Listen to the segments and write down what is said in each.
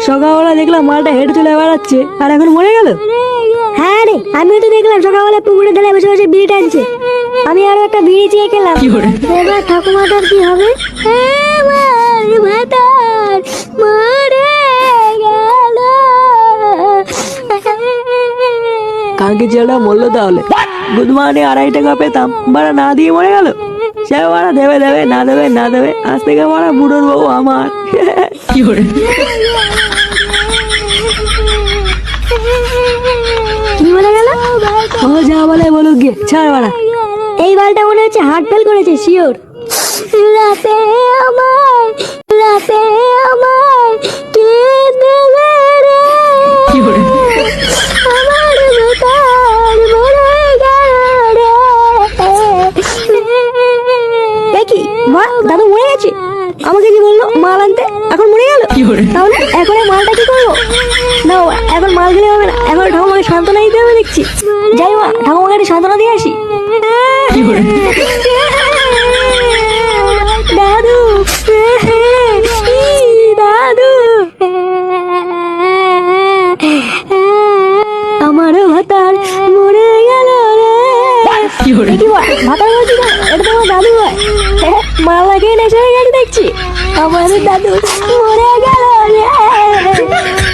সকালবেলা দেখলাম মালটা হেঁটে চলে বেড়াচ্ছে আর এখন মরে গেল। হ্যাঁ রে, আমিও তো দেখলাম সকালবেলা পুকুরে ধারে বসে বসে বিড়ি টানছে। আমি আরো একটা বিড়ি চেয়ে খেলাম। এবার ঠাকুমাটার কি হবে? আমার ভাতার মরে গেল। কালকে ছেলেটা মরলো তাহলে। গুড মর্নিং 2.5 টাকা পেতাম, বাড়া না দিয়ে মরে গেল। সে বাড়া দেবে দেবে না দেবে না দেবে, আজ থেকে বাড়া বুড়োর বউ আমার। কি করে কি বলে গেল? ও যা বলে বলুক গিয়ে, ছাড় বাড়া। এই বালটা মনে হচ্ছে হার্ট ফেল করেছে, শিওর। রাতে আমায় কে দেবে রে? কি করে আমার ভাতার মরে গেল রে। দেখি মা, দাদু মরে গেছে। আমাকে কি বললো মাল আনতে, এখন মরে গেল। তাহলে এখন এই মালটা কি করবো? না এখন মাল খেলে হবে না, এখন ঠাকুমাকে সান্ত্বনা দিতে হবে দেখছি। যাই মা, ঠাকুমাকে একটু সান্ত্বনা দিয়ে আসি। দাদু দাদু, আমারও ভাতার মরে গেল রে। দেখি মা, ভাতার বলছি না, এটা তো আমার দাদু হয়। মাল লাগিয়ে নেশা হয়ে গেছে দেখছি। আমার দাদু মরে গেল রে।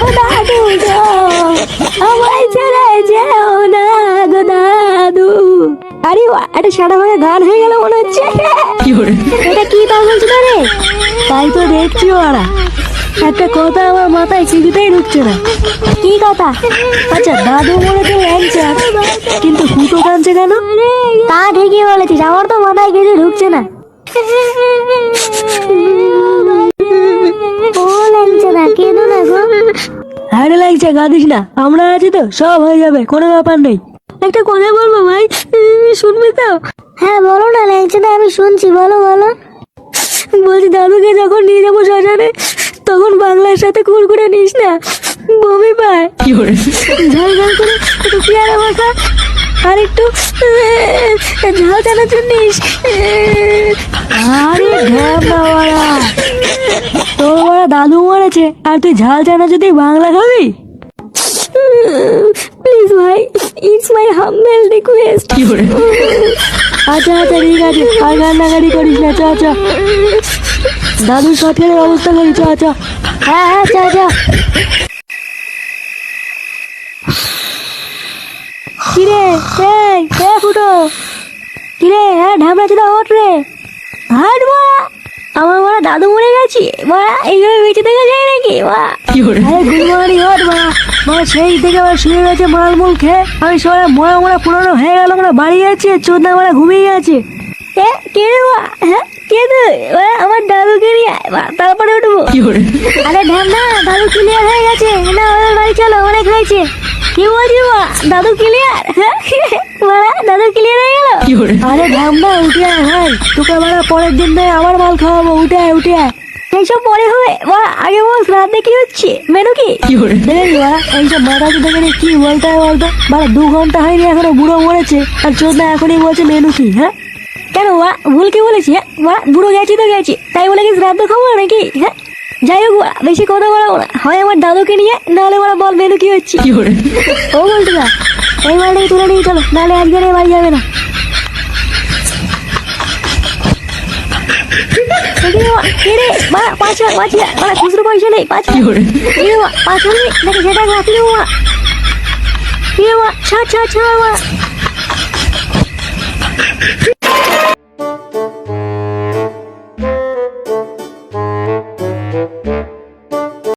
ও দাদু গো, আমায় ছেড়ে যেও না গো দাদু। আরে একটা সাদা ভাঙা গান হয়ে গেল মনে হচ্ছে। এটা কি তা বলছো না রে? তাই তো দেখছি ওরা। একটা কথা আমার মাথায় কিছুতেই ঢুকছে না। কি কথা? আচ্ছা দাদু মরেছে ল্যাংচা, কিন্তু ফুটো কাঁদছে কেন? তা ঠিকই বলেছিস, আমার তো মাথায় কিছু ঢুকছে না। ও ল্যাংচা না, কেঁদো না গো। আরে ল্যাংচা কাঁদিস না, আমরা আছি তো, সব হয়ে যাবে, কোনো ব্যাপার নেই। একটা কথা বলবো ভাই, শুনবি তো? হ্যাঁ বলো না ল্যাংচা, আমি শুনছি, বলো বলো। বলছি দাদুকে যখন নিয়ে যাবো শ্মশানে, তখন বাংলার সাথে কুড়কুড়ে নিস না, বমি পায়। ঝাল ঝাল করে একটু পেয়ারা মাখা আর একটু ঝাল চানাচুর নিস। আরে ঢ্যামনা বাড়া, তোর বাড়া দাদু মরেছে আর তুই ঝাল চানাচুর দিয়ে বাংলা খাবি? প্লিজ ভাই, ইটস মাই হাম্বল রিকোয়েস্ট। আচ্ছা আচ্ছা ঠিক আছে, আর কান্নাকাটি করিস না, চ চ দাদুর সৎকারের ব্যবস্থা করি, চ চ। হ্যাঁ হ্যাঁ, চা চা। কিরে এই ফুটো, কিরে, হ্যাঁ ঢামড়া চুদা ওঠ রে। হাট মা, আমার বড় দাদু মরে গেছে মা, এইভাবে বেঁচে থেকে যায় নাকি মা? আরে গুড মর্নিং হট মা। মা সেই থেকে আবার শুয়ে গেছে মালমূল খেয়ে, আমি সবাই মরা মরা পুরনো হয়ে গেল, আমরা বাড়ি গেছি, চোদ্দা মারা ঘুমিয়ে গেছে। কে রে মা? হ্যাঁ কে তুই? আমার দাদুকে নিয়ে আয় মা, তারপরে উঠবো। আরে ঢ্যামনা, দাদু ক্লিয়ার হয়ে গেছে না, ওদের বাড়ি চলো, অনেক হয়েছে। কি বলছি মা, দাদু ক্লিয়ার? দাদু ক্লিয়ার হয়ে গেল? আরে ঢামনা উঠে আয় ভাই, তোকে মারা পরের দিন নয় আমার মাল খাওয়াবো, উঠে আয় উঠে আয়। এইসব পরে হবে মা, আগে বল রাতে কি হচ্ছে, মেনু কি? দেখি বাড়া এইসব মাথা চুদা করে কি বলতে হয় বলতো? বাড়া 2 ঘন্টা হয়নি এখনো বুড়ো মরেছে, আর চোদ্দা এখনই বলছে মেনু কি? হ্যাঁ কেন মা, ভুল কি বলেছি? হ্যাঁ মা, বুড়ো গেছি তো গেছি, তাই বলে কি শ্রাদ্ধ খাবো নাকি? হ্যাঁ যাই হোক মা, বেশি কথা বলাবো না, হয় আমার দাদুকে নিয়ে, নাহলে ওরা বল মেনু কি হচ্ছে। ও বলতো না, এই মালটাকে তুলে নিয়ে চলো, নাহলে আজকে আর বাড়ি যাবে না। খুচরো পয়সা নেই, 5 সেটা রাখলেও মা, ছাড় ছাড় ছাড় মা।